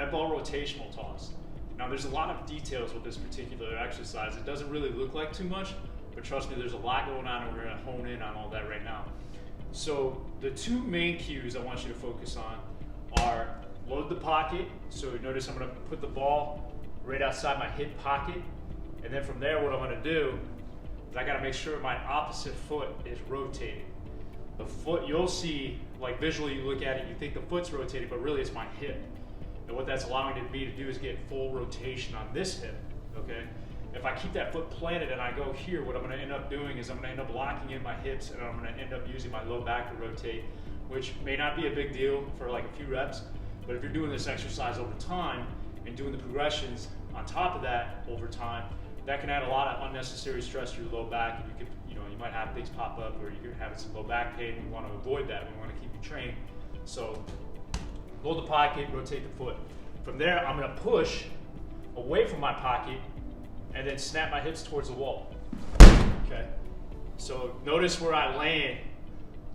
med ball rotational toss. Now there's a lot of details with this particular exercise. It doesn't really look like too much, but trust me, there's a lot going on, and we're gonna hone in on all that right now. So the two main cues I want you to focus on are load the pocket. So notice I'm gonna put the ball right outside my hip pocket, and then from there what I'm gonna do is I gotta make sure my opposite foot is rotating. The foot, you'll see, like visually you look at it, you think the foot's rotating, but really it's my hip. And what that's allowing me to do is get full rotation on this hip, okay? If I keep that foot planted and I go here, what I'm gonna end up doing is I'm gonna end up locking in my hips, and I'm gonna end up using my low back to rotate, which may not be a big deal for like a few reps, but if you're doing this exercise over time and doing the progressions on top of that over time, that can add a lot of unnecessary stress to your low back, and you might have things pop up, or you're having some low back pain. We want to avoid that. We want to keep you trained. So load the pocket, rotate the foot. From there, I'm going to push away from my pocket and then snap my hips towards the wall. Okay. So notice where I land.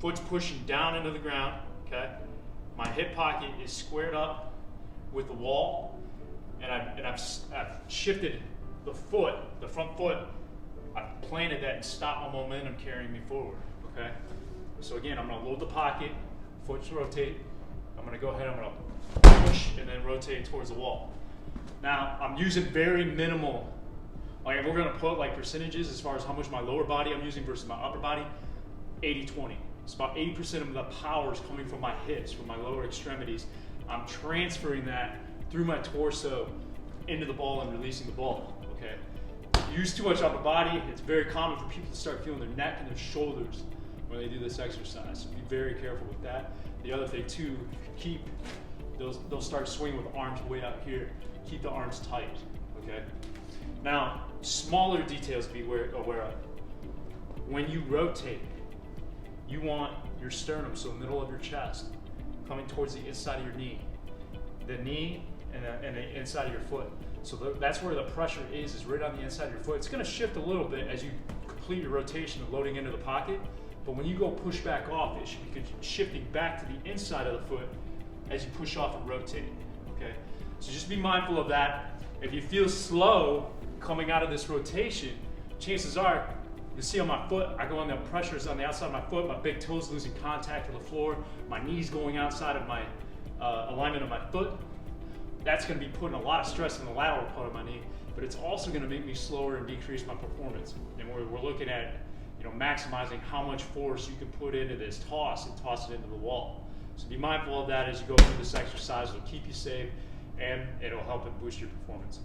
Foot's pushing down into the ground. Okay. My hip pocket is squared up with the wall, and I've shifted the foot, the front foot. I've planted that and stopped my momentum carrying me forward, okay? So again, I'm gonna load the pocket, foot's rotate. I'm gonna go ahead, I'm gonna push and then rotate towards the wall. Now, I'm using very minimal, like if we're gonna put like percentages as far as how much my lower body I'm using versus my upper body, 80-20. It's about 80% of the power is coming from my hips, from my lower extremities. I'm transferring that through my torso into the ball and releasing the ball, okay? Use too much upper body, it's very common for people to start feeling their neck and their shoulders when they do this exercise. So be very careful with that. The other thing too, they'll start swinging with arms way up here. Keep the arms tight, okay? Now, smaller details to be aware of. When you rotate, you want your sternum, so the middle of your chest, coming towards the inside of your knee. The knee and the inside of your foot. So that's where the pressure is right on the inside of your foot. It's gonna shift a little bit as you complete your rotation of loading into the pocket, but when you go push back off, it should be shifting back to the inside of the foot as you push off and rotate, okay? So just be mindful of that. If you feel slow coming out of this rotation, chances are, you see on my foot, I go on the pressures on the outside of my foot, my big toes losing contact with the floor, my knees going outside of my alignment of my foot. That's going to be putting a lot of stress on the lateral part of my knee, but it's also going to make me slower and decrease my performance. And we're looking at, maximizing how much force you can put into this toss and toss it into the wall. So be mindful of that as you go through this exercise. It'll keep you safe, and it'll help and boost your performance.